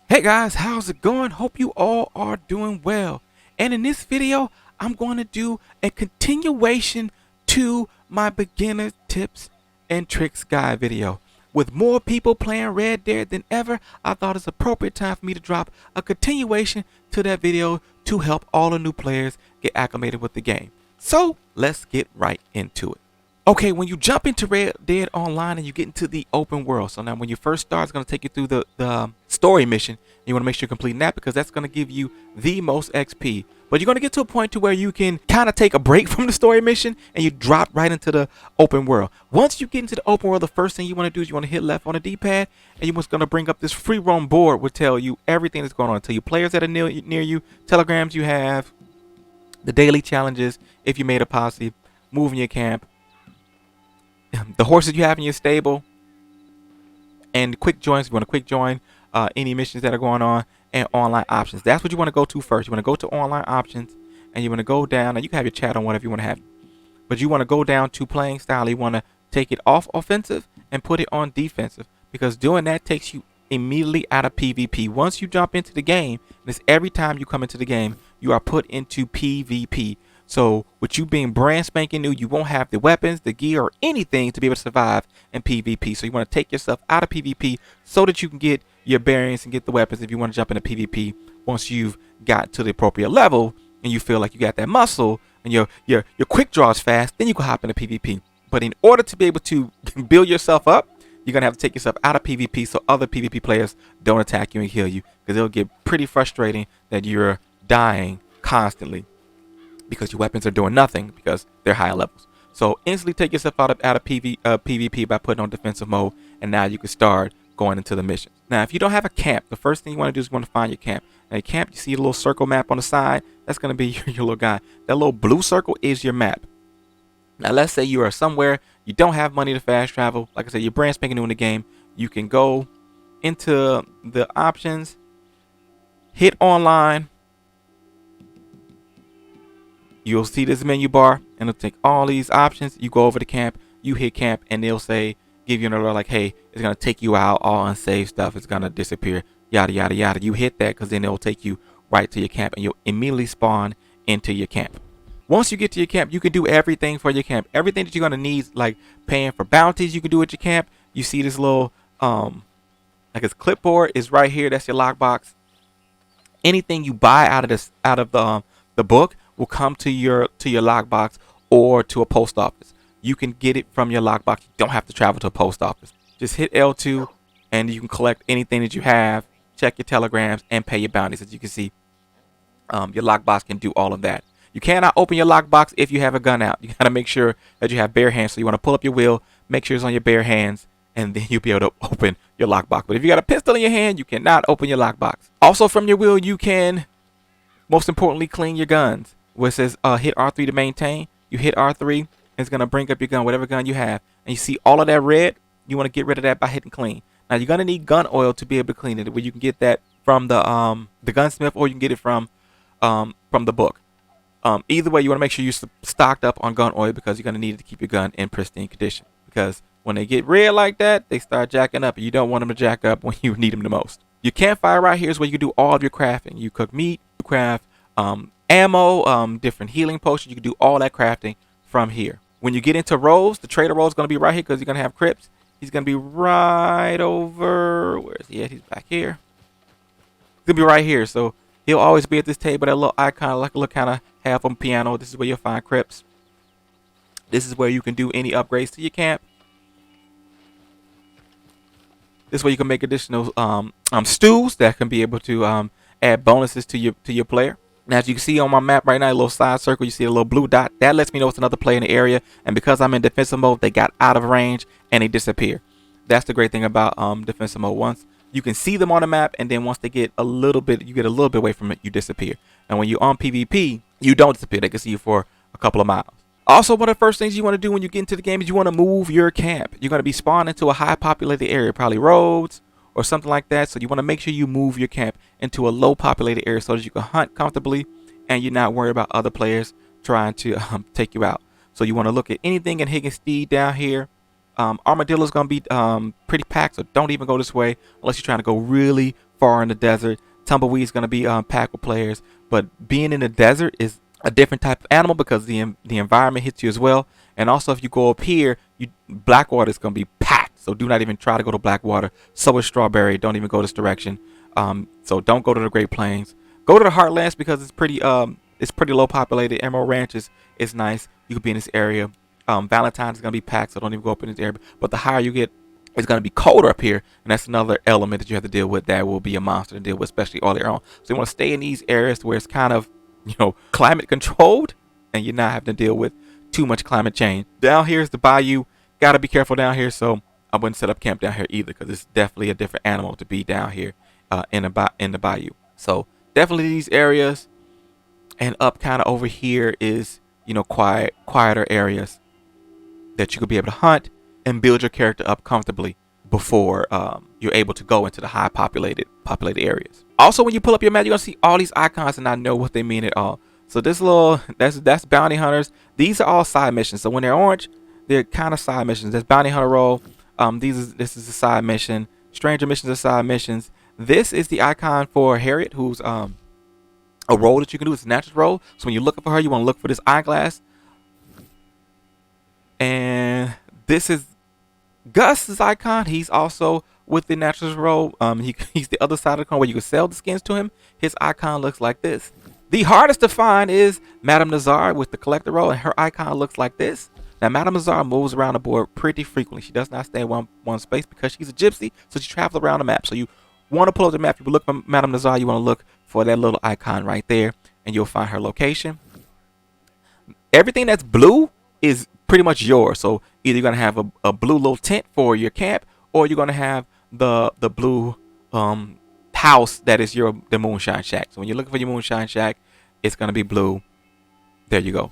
Hey guys, how's it going? Hope you all are doing well. And in this video, I'm going to do a continuation to my beginner tips and tricks guide video. With more people playing Red Dead than ever, I thought it's appropriate time for me to drop a continuation to that video to help all the new players get acclimated with the game. So let's get right into it. Okay, when you jump into Red Dead Online and you get into the open world, so now when you first start, it's going to take you through the story mission. You want to make sure you're completing that because that's going to give you the most XP. But you're going to get to a point to where you can kind of take a break from the story mission and you drop right into the open world. Once you get into the open world, the first thing you want to do is you want to hit left on the D-pad, and you're going to bring up this free roam board, will tell you everything that's going on. Tell you players that are near you, telegrams you have, the daily challenges, if you made a posse, moving your camp, the horses you have in your stable, and quick joins. You want to quick join any missions that are going on, and online options. That's what you want to go to first. You want to go to online options, and you want to go down, and you can have your chat on whatever you want to have, but you want to go down to playing style. You want to take it off offensive and put it on defensive, because doing that takes you immediately out of PvP. Once you jump into the game, and it's every time you come into the game, you are put into PvP. So with you being brand spanking new, you won't have the weapons, the gear, or anything to be able to survive in PvP. So you want to take yourself out of PvP so that you can get your bearings and get the weapons if you want to jump into PvP once you've got to the appropriate level and you feel like you got that muscle and your quick draws fast, then you can hop into PvP. But in order to be able to build yourself up, you're going to have to take yourself out of PvP so other PvP players don't attack you and kill you, because it'll get pretty frustrating that you're dying constantly because your weapons are doing nothing because they're higher levels. So instantly take yourself out of PvP by putting on defensive mode, and now you can start going into the missions. Now, if you don't have a camp, the first thing you want to do is you want to find your camp. Now, your camp, you see a little circle map on the side. That's going to be your little guy. That little blue circle is your map. Now, let's say you are somewhere you don't have money to fast travel. Like I said, you're brand spanking new in the game. You can go into the options, hit online. You'll see this menu bar, and it'll take all these options. You go over to camp, you hit camp, and they'll say, give you an alert like, hey, it's going to take you out, all unsaved stuff is going to disappear, yada, yada, yada. You hit that because then it'll take you right to your camp, and you'll immediately spawn into your camp. Once you get to your camp, you can do everything for your camp. Everything that you're going to need, like paying for bounties, you can do at your camp. You see this little, like this clipboard is right here. That's your lockbox. Anything you buy out of the book will come to your lockbox or to a post office. You can get it from your lockbox. You don't have to travel to a post office. Just hit L2 and you can collect anything that you have, check your telegrams, and pay your bounties. As you can see, your lockbox can do all of that. You cannot open your lockbox if you have a gun out. You got to make sure that you have bare hands. So you want to pull up your wheel, make sure it's on your bare hands, and then you'll be able to open your lockbox. But if you got a pistol in your hand, you cannot open your lockbox. Also, from your wheel, you can, most importantly, clean your guns. Where it says hit R3 to maintain, you hit R3, and it's going to bring up your gun, whatever gun you have. And you see all of that red, you want to get rid of that by hitting clean. Now, you're going to need gun oil to be able to clean it, where you can get that from the gunsmith, or you can get it from the book. Either way, you want to make sure you're stocked up on gun oil, because you're going to need it to keep your gun in pristine condition. Because when they get red like that, they start jacking up, and you don't want them to jack up when you need them the most. Your campfire right here is where you can do all of your crafting. You cook meat, you craft ammo, different healing potions. You can do all that crafting from here. When you get into roles, the trader role is going to be right here, because you're going to have Crips. He's going to be right over, where is he at? He's back here. He's going to be right here. So he'll always be at this table, that little icon, like a little kind of half on piano. This is where you'll find Crips. This is where you can do any upgrades to your camp. This way you can make additional stews that can be able to add bonuses to your player. Now, as you can see on my map right now, a little side circle, you see a little blue dot. That lets me know it's another player in the area. And because I'm in defensive mode, they got out of range and they disappear. That's the great thing about defensive mode. Once you can see them on the map, and then once they get a little bit, you get a little bit away from it, you disappear. And when you're on PvP, you don't disappear. They can see you for a couple of miles. Also, one of the first things you want to do when you get into the game is you want to move your camp. You're going to be spawned into a high populated area, probably roads or something like that. So you want to make sure you move your camp into a low populated area so that you can hunt comfortably and you're not worried about other players trying to take you out. So you want to look at anything in Higgins Steed down here. Armadillo's gonna be pretty packed, so don't even go this way unless you're trying to go really far in the desert. Tumbleweed's gonna be packed with players, but being in the desert is a different type of animal because the environment hits you as well. And also, if you go up here, Blackwater is gonna be packed, so do not even try to go to Blackwater. So is Strawberry. Don't even go this direction. So don't go to the Great Plains. Go to the Heartlands because it's pretty low populated. Emerald Ranch is nice. You could be in this area. Valentine's is gonna be packed, so don't even go up in this area. But the higher you get, it's gonna be colder up here, and that's another element that you have to deal with. That will be a monster to deal with, especially all year on. So you want to stay in these areas where it's kind of, climate controlled, and you're not having to deal with too much climate change. Down here is the bayou. Gotta be careful down here. So I wouldn't set up camp down here either, because it's definitely a different animal to be down here in the bayou. So definitely these areas, and up kind of over here is quieter areas that you could be able to hunt and build your character up comfortably before you're able to go into the high populated areas. Also, when you pull up your map, you're gonna see all these icons and not know what they mean at all. So this that's bounty hunters. These are all side missions. So when they're orange, they're kind of side missions. There's bounty hunter role. This is a side mission. Stranger missions are side missions. This is the icon for Harriet, who's a role that you can do. It's a natural role. So when you're looking for her, you want to look for this eyeglass. And this is Gus's icon. He's also with the naturalist role. He's the other side of the coin where you can sell the skins to him. His icon looks like this. The hardest to find is Madame Nazar with the collector role, and her icon looks like this. Now, Madame Nazar moves around the board pretty frequently. She does not stay in one space because she's a gypsy, so she travels around the map. So you want to pull up the map. If you look for Madame Nazar, you want to look for that little icon right there, and you'll find her location. Everything that's blue is pretty much yours. So either you're gonna have a blue little tent for your camp, or you're gonna have the blue house that is the moonshine shack. So when you're looking for your moonshine shack, it's gonna be blue. There you go.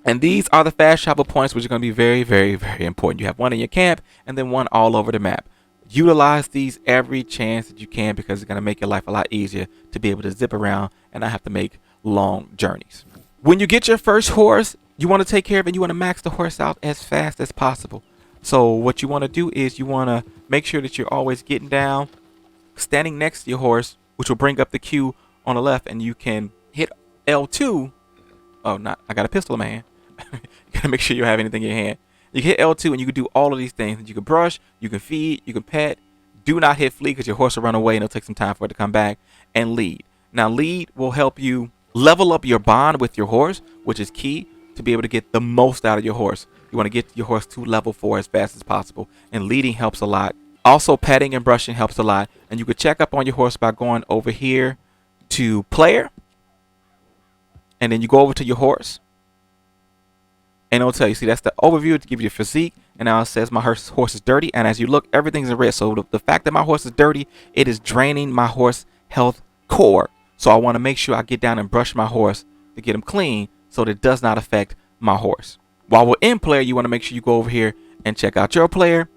And these are the fast travel points, which are gonna be very, very, very important. You have one in your camp and then one all over the map. Utilize these every chance that you can, because it's gonna make your life a lot easier to be able to zip around and not have to make long journeys. When you get your first horse, you want to take care of it. You want to max the horse out as fast as possible. So what you want to do is you want to make sure that you're always getting down, standing next to your horse, which will bring up the queue on the left, and you can hit L2. Oh, I got a pistol in my hand. You gotta make sure you have anything in your hand. You can hit L2 and you can do all of these things. You can brush, you can feed, you can pet. Do not hit flee, because your horse will run away and it'll take some time for it to come back. And lead. Now lead will help you level up your bond with your horse, which is key to be able to get the most out of your horse. You want to get your horse to level 4 as fast as possible, and leading helps a lot. Also, petting and brushing helps a lot. And you could check up on your horse by going over here to player, and then you go over to your horse, and it'll tell you, see, that's the overview to give you your physique. And now it says my horse is dirty, and as you look, everything's in red. So the fact that my horse is dirty, it is draining my horse health core. So I want to make sure I get down and brush my horse to get him clean, so that it does not affect my horse. While we're in player, you want to make sure you go over here and check out your player.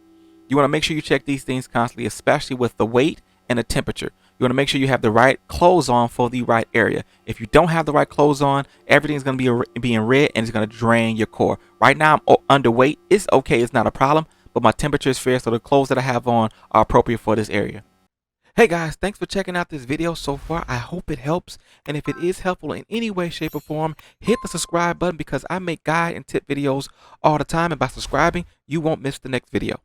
You want to make sure you check these things constantly, especially with the weight and the temperature. You want to make sure you have the right clothes on for the right area. If you don't have the right clothes on, everything's going to be in red, and it's going to drain your core. Right now, I'm underweight. It's okay. It's not a problem, but my temperature is fair, so the clothes that I have on are appropriate for this area. Hey guys, thanks for checking out this video so far. I hope it helps, and if it is helpful in any way, shape, or form, hit the subscribe button, because I make guide and tip videos all the time, and by subscribing, you won't miss the next video.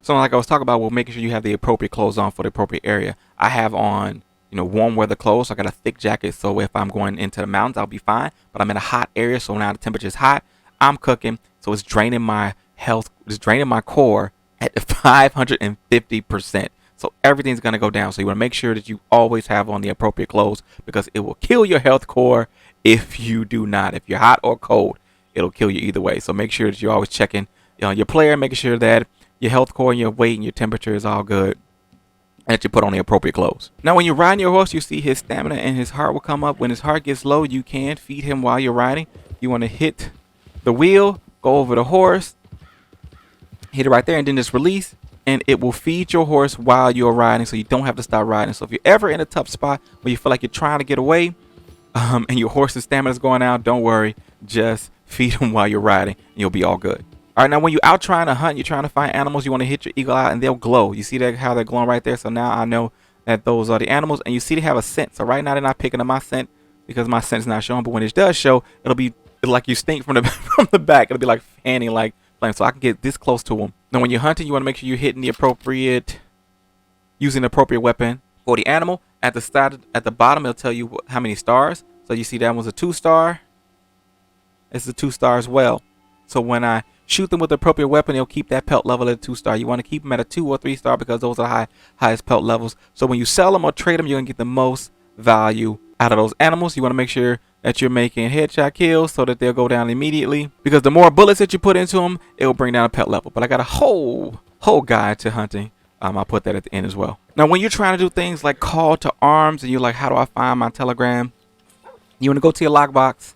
So like I was talking about, well, making sure you have the appropriate clothes on for the appropriate area. I have on, warm weather clothes. So I got a thick jacket, so if I'm going into the mountains, I'll be fine. But I'm in a hot area, so now the temperature is hot. I'm cooking, so it's draining my health, it's draining my core at 550%. So everything's going to go down. So you want to make sure that you always have on the appropriate clothes, because it will kill your health core if you do not. If you're hot or cold, it'll kill you either way. So make sure that you're always checking your player, making sure that your health core and your weight and your temperature is all good, and that you put on the appropriate clothes. Now, when you're riding your horse, you see his stamina and his heart will come up. When his heart gets low, you can feed him while you're riding. You want to hit the wheel, go over the horse, hit it right there, and then just release. And it will feed your horse while you're riding, so you don't have to stop riding. So if you're ever in a tough spot where you feel like you're trying to get away, and your horse's stamina is going out, don't worry. Just feed him while you're riding, and you'll be all good. All right, now when you're out trying to hunt, you're trying to find animals, you want to hit your eagle eye and they'll glow. You see that how they're glowing right there? So now I know that those are the animals, and you see they have a scent. So right now they're not picking up my scent because my scent's not showing, but when it does show, it'll be like you stink from the from the back. It'll be like fanning like flame, so I can get this close to them. Now when you're hunting, you want to make sure you're hitting the appropriate, using the appropriate weapon for the animal. At the start, at the bottom, it'll tell you how many stars. So you see that one's a 2-star. It's a 2-star as well. So when I shoot them with the appropriate weapon, it'll keep that pelt level at a 2-star. You want to keep them at a 2 or 3-star because those are the highest pelt levels. So when you sell them or trade them, you're going to get the most value out of those animals. You want to make sure that you're making headshot kills so that they'll go down immediately, because the more bullets that you put into them, it will bring down a pelt level. But I got a whole guide to hunting. I'll put that at the end as well. Now, when you're trying to do things like call to arms and you're like, how do I find my telegram? You want to go to your lockbox.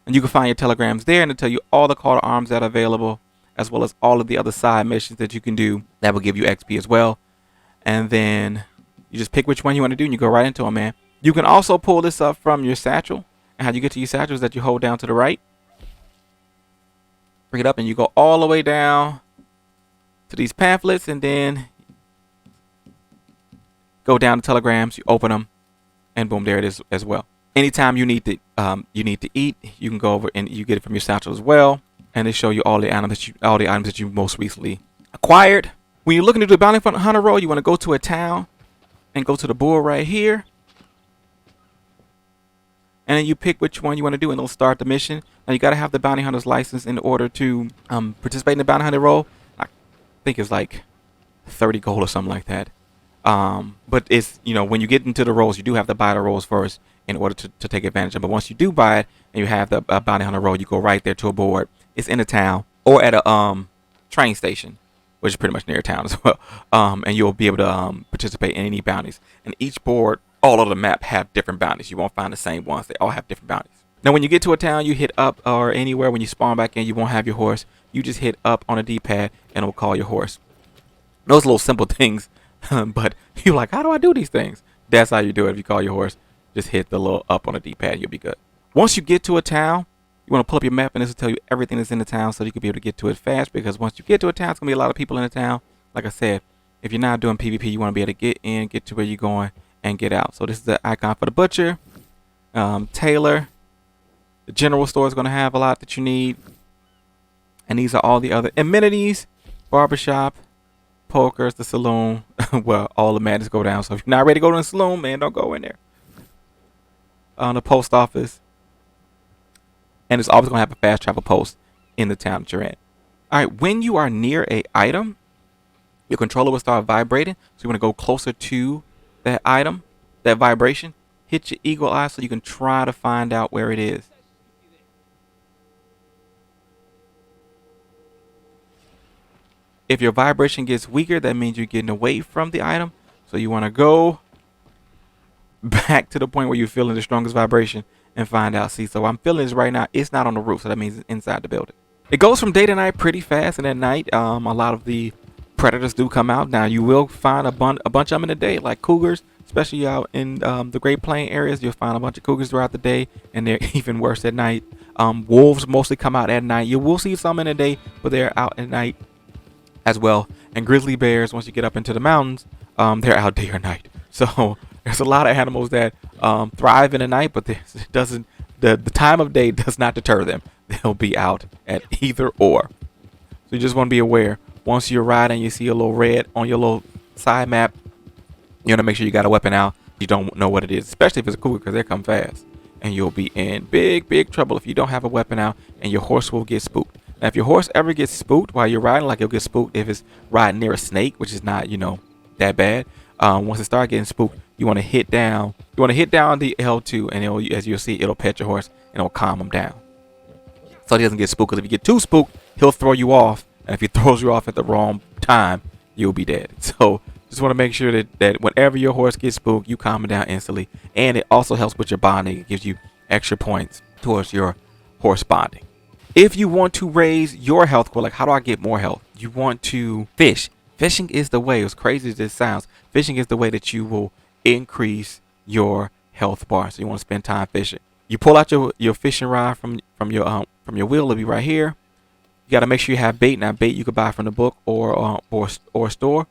And you can find your telegrams there, and it'll tell you all the call to arms that are available, as well as all of the other side missions that you can do that will give you XP as well. And then you just pick which one you want to do and you go right into them, man. You can also pull this up from your satchel. And how you get to your satchel is that you hold down to the right. Bring it up and you go all the way down to these pamphlets, and then go down to telegrams, you open them, and boom, there it is as well. Anytime you need to eat, you can go over and you get it from your satchel as well, and they show you all the items that you most recently acquired. When you're looking to do a bounty hunter role, you want to go to a town and go to the board right here, and then you pick which one you want to do, and it'll start the mission. Now you got to have the bounty hunter's license in order to participate in the bounty hunter role. I think it's like 30 gold or something like that. But it's, when you get into the roles, you do have to buy the roles first in order to take advantage of it. But once you do buy it and you have the bounty hunter role, you go right there to a board. It's in a town or at a train station, which is pretty much near town as well. And you'll be able to participate in any bounties. And each board, all of the map have different bounties. You won't find the same ones. They all have different bounties. Now, when you get to a town, you hit up, or anywhere when you spawn back in, you won't have your horse. You just hit up on a D-pad and it'll call your horse. Those little simple things, but you're like, how do I do these things? That's how you do it. If you call your horse, just hit the little up on the D-pad. You'll be good. Once you get to a town, you want to pull up your map, and this will tell you everything that's in the town so you can be able to get to it fast, because once you get to a town, it's going to be a lot of people in the town. Like I said, if you're not doing PvP, you want to be able to get in, get to where you're going, and get out. So this is the icon for the butcher, tailor. The general store is going to have a lot that you need. And these are all the other amenities. Barbershop, pokers, the saloon. Well, all the madness go down. So if you're not ready to go to the saloon, man, don't go in there. The post office. And it's always going to have a fast travel post in the town that you're in. All right, when you are near a item, your controller will start vibrating. So you want to go closer to that item, that vibration. Hit your eagle eye so you can try to find out where it is. If your vibration gets weaker, that means you're getting away from the item. So you want to go back to the point where you're feeling the strongest vibration and find out. See, so I'm feeling this right now. It's not on the roof, so that means it's inside the building. It goes from day to night pretty fast, and at night, a lot of the predators do come out. Now, you will find a bunch of them in the day, like cougars, especially out in the Great Plain areas. You'll find a bunch of cougars throughout the day, and they're even worse at night. Wolves mostly come out at night. You will see some in the day, but they're out at night as well. And grizzly bears, once you get up into the mountains, they're out day or night. So there's a lot of animals that thrive in the night, but it doesn't. The time of day does not deter them. They'll be out at either or. So you just want to be aware. Once you're riding, you see a little red on your little side map. You want to make sure you got a weapon out. You don't know what it is, especially if it's a cougar, because they come fast, and you'll be in big trouble if you don't have a weapon out, and your horse will get spooked. Now, if your horse ever gets spooked while you're riding, like it'll get spooked if it's riding near a snake, which is not, that bad. Once it starts getting spooked, you want to hit down. You want to hit down the L2, and as you'll see, it'll pet your horse and it'll calm him down, so he doesn't get spooked. Because if you get too spooked, he'll throw you off, and if he throws you off at the wrong time, you'll be dead. So just want to make sure that whenever your horse gets spooked, you calm him down instantly, and it also helps with your bonding. It gives you extra points towards your horse bonding. If you want to raise your health score, like how do I get more health? You want to fish. Fishing is the way. As crazy as this sounds, fishing is the way that you will increase your health bar. So you want to spend time fishing. You pull out your fishing rod from your wheel. It'll be right here. You got to make sure you have bait. Now bait you could buy from the book or store.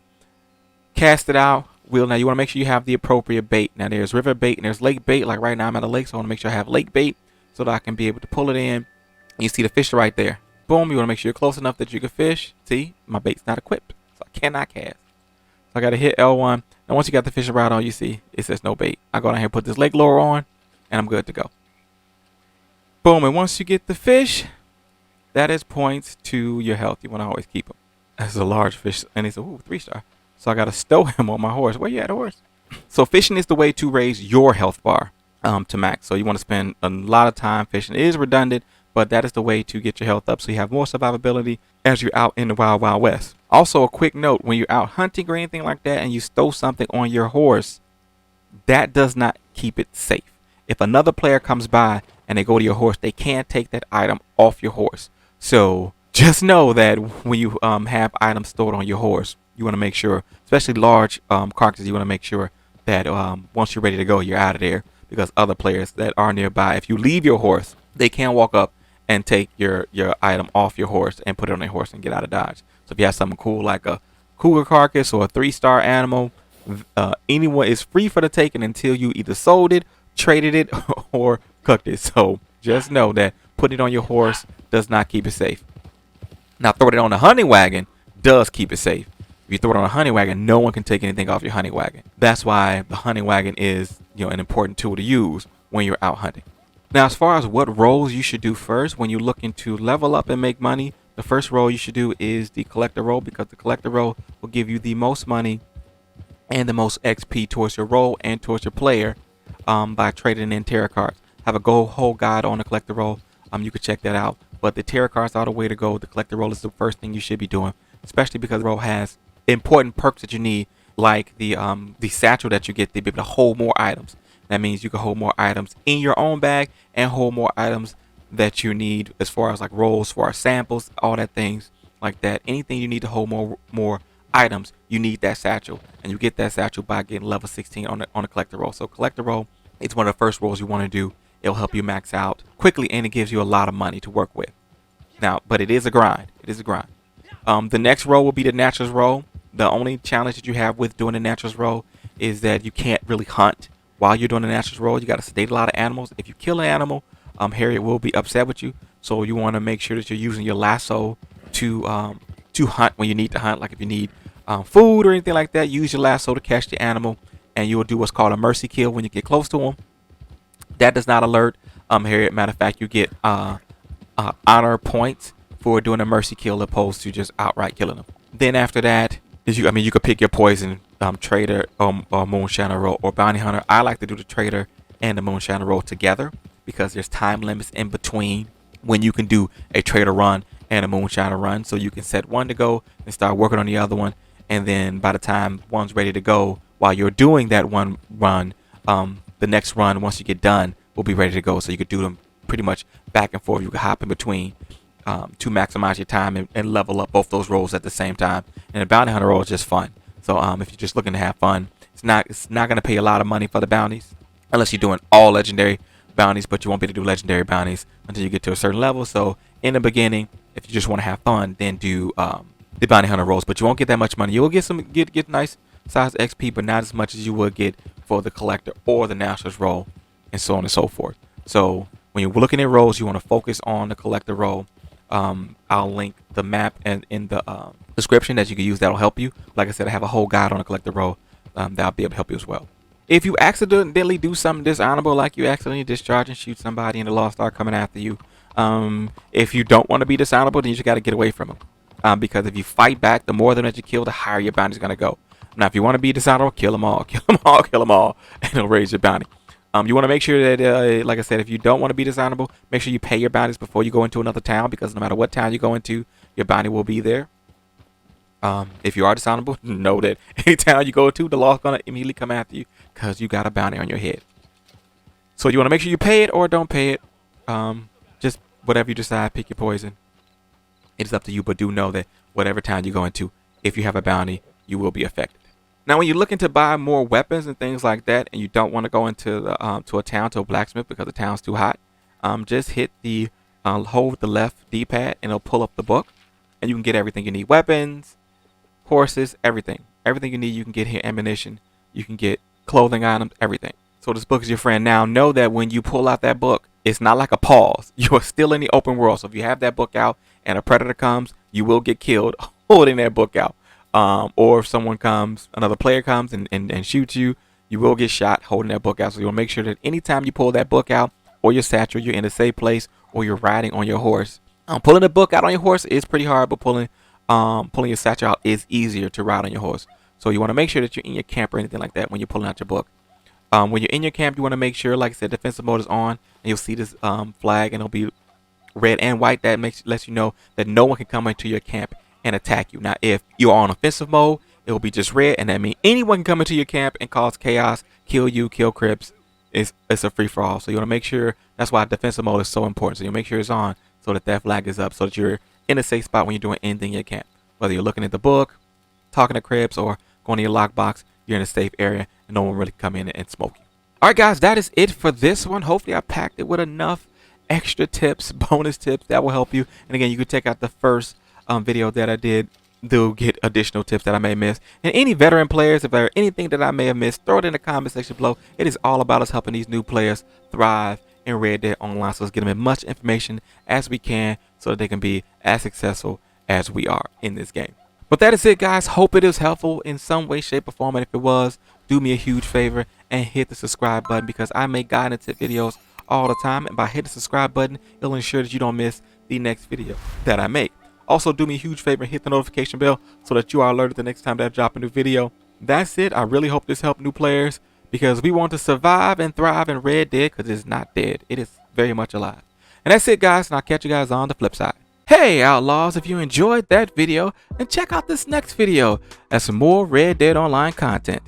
Cast it out. Wheel. Now you want to make sure you have the appropriate bait. Now there's river bait and there's lake bait. Like right now I'm at a lake, so I want to make sure I have lake bait so that I can be able to pull it in. You see the fish right there. Boom. You want to make sure you're close enough that you can fish. See, my bait's not equipped, so I cannot cast. So I got to hit L1. Now once you got the fishing rod on, you see it says no bait. I go down here and put this lake lure on, and I'm good to go. Boom. And once you get the fish, that is points to your health. You want to always keep them. That's a large fish, and it's a 3-star. So I got to stow him on my horse. Where you at, horse? So fishing is the way to raise your health bar to max. So you want to spend a lot of time fishing. It is redundant, but that is the way to get your health up so you have more survivability as you're out in the wild, wild west. Also, a quick note, when you're out hunting or anything like that and you stow something on your horse, that does not keep it safe. If another player comes by and they go to your horse, they can't take that item off your horse. So just know that when you have items stored on your horse, you want to make sure, especially large carcasses, you want to make sure that once you're ready to go, you're out of there, because other players that are nearby, if you leave your horse, they can walk up and take your item off your horse and put it on their horse and get out of Dodge. So if you have something cool like a cougar carcass or a 3-star animal, anyone is free for the taking until you either sold it, traded it, or cooked it. So just know that putting it on your horse does not keep it safe. Now throwing it on a hunting wagon does keep it safe. If you throw it on a hunting wagon, no one can take anything off your hunting wagon. That's why the hunting wagon is, an important tool to use when you're out hunting. Now, as far as what roles you should do first when you're looking to level up and make money, the first role you should do is the collector role, because the collector role will give you the most money and the most XP towards your role and towards your player by trading in tarot cards. Have a whole guide on the collector role. You can check that out. But the tarot cards are the way to go. The collector role is the first thing you should be doing, especially because the role has important perks that you need, like the satchel that you get to be able to hold more items. That means you can hold more items in your own bag and hold more items that you need as far as like rolls for our samples, all that things like that. Anything you need to hold more items, you need that satchel, and you get that satchel by getting level 16 on the collector roll. So collector roll, it's one of the first rolls you want to do. It'll help you max out quickly, and it gives you a lot of money to work with. Now, but it is a grind. It is a grind. The next roll will be the naturals roll. The only challenge that you have with doing the naturals roll is that you can't really hunt while you're doing the naturals roll. You got to sedate a lot of animals. If you kill an animal, Harriet will be upset with you. So you want to make sure that you're using your lasso to hunt when you need to hunt. Like if you need food or anything like that, use your lasso to catch the animal, and you will do what's called a mercy kill when you get close to them. That does not alert Harriet. Matter of fact, you get honor points for doing a mercy kill opposed to just outright killing them. Then after that, you could pick your poison, trader or moonshiner roll or bounty hunter. I like to do the trader and the moonshiner roll together because there's time limits in between when you can do a trader run and a moonshiner run. So you can set one to go and start working on the other one, and then by the time one's ready to go, while you're doing that one run, the next run, once you get done, will be ready to go. So you could do them pretty much back and forth. You can hop in between to maximize your time and level up both those roles at the same time. And the bounty hunter role is just fun. So if you're just looking to have fun, it's not going to pay a lot of money for the bounties unless you're doing all legendary bounties, but you won't be able to do legendary bounties until you get to a certain level. So in the beginning, if you just want to have fun, then do the bounty hunter roles, but you won't get that much money. You will get nice size XP, but not as much as you would get for the collector or the naturals role, and so on and so forth. So when you're looking at roles, you want to focus on the collector role. I'll link the map in the description that you can use. That'll help you. Like I said, I have a whole guide on the collector role that'll be able to help you as well. If you accidentally do something dishonorable, like you accidentally discharge and shoot somebody and the law start coming after you, if you don't want to be dishonorable, then you just got to get away from them. Because if you fight back, the more of them that you kill, the higher your bounty is going to go. Now, if you want to be dishonorable, kill them all, and it'll raise your bounty. You want to make sure that, like I said, if you don't want to be dishonorable, make sure you pay your bounties before you go into another town, because no matter what town you go into, your bounty will be there. If you are dishonorable, know that any town you go to, the law's going to immediately come after you because you got a bounty on your head. So you want to make sure you pay it or don't pay it. Just whatever you decide, pick your poison. It is up to you, but do know that whatever town you go into, if you have a bounty, you will be affected. Now, when you're looking to buy more weapons and things like that, and you don't want to go into the to a town, to a blacksmith, because the town's too hot, just hit the hold the left D-pad, and it'll pull up the book, and you can get everything you need: weapons, horses, everything. Everything you need, you can get here. Ammunition, you can get clothing items, everything. So this book is your friend. Now, know that when you pull out that book, it's not like a pause. You are still in the open world. So if you have that book out and a predator comes, you will get killed holding that book out. Or if someone comes, another player comes and shoots you, you will get shot holding that book out. So you want to make sure that anytime you pull that book out or your satchel, you're in a safe place, or you're riding on your horse. Pulling the book out on your horse is pretty hard, but pulling your satchel out is easier to ride on your horse. So you want to make sure that you're in your camp or anything like that when you're pulling out your book. When you're in your camp, you want to make sure, like I said, defensive mode is on, and you'll see this flag, and it'll be red and white. That lets you know that no one can come into your camp and attack you. Now, if you're on offensive mode, it will be just red, and that means anyone can come into your camp and cause chaos, kill you, kill Crips. It's a free-for-all. So you want to make sure, that's why defensive mode is so important. So you'll make sure it's on so that that flag is up, so that you're in a safe spot when you're doing anything in your camp. Whether you're looking at the book, talking to Crips, or going to your lockbox, you're in a safe area and no one really come in and smoke you. All right, guys, that is it for this one. Hopefully I packed it with enough extra tips, bonus tips that will help you. And again, you can check out the first video that I did to get additional tips that I may miss. And any veteran players, if there are anything that I may have missed, throw it in the comment section below. It is all about us helping these new players thrive in Red Dead Online. So let's get them as much information as we can so that they can be as successful as we are in this game. But that is it, guys. Hope it is helpful in some way, shape, or form. And if it was, do me a huge favor and hit the subscribe button, because I make guide and tip videos all the time. And by hitting the subscribe button, it'll ensure that you don't miss the next video that I make. Also, do me a huge favor and hit the notification bell so that you are alerted the next time that I drop a new video. That's it. I really hope this helped new players, because we want to survive and thrive in Red Dead, because it's not dead. It is very much alive. And that's it, guys. And I'll catch you guys on the flip side. Hey Outlaws, if you enjoyed that video, then check out this next video. That's some more Red Dead Online content.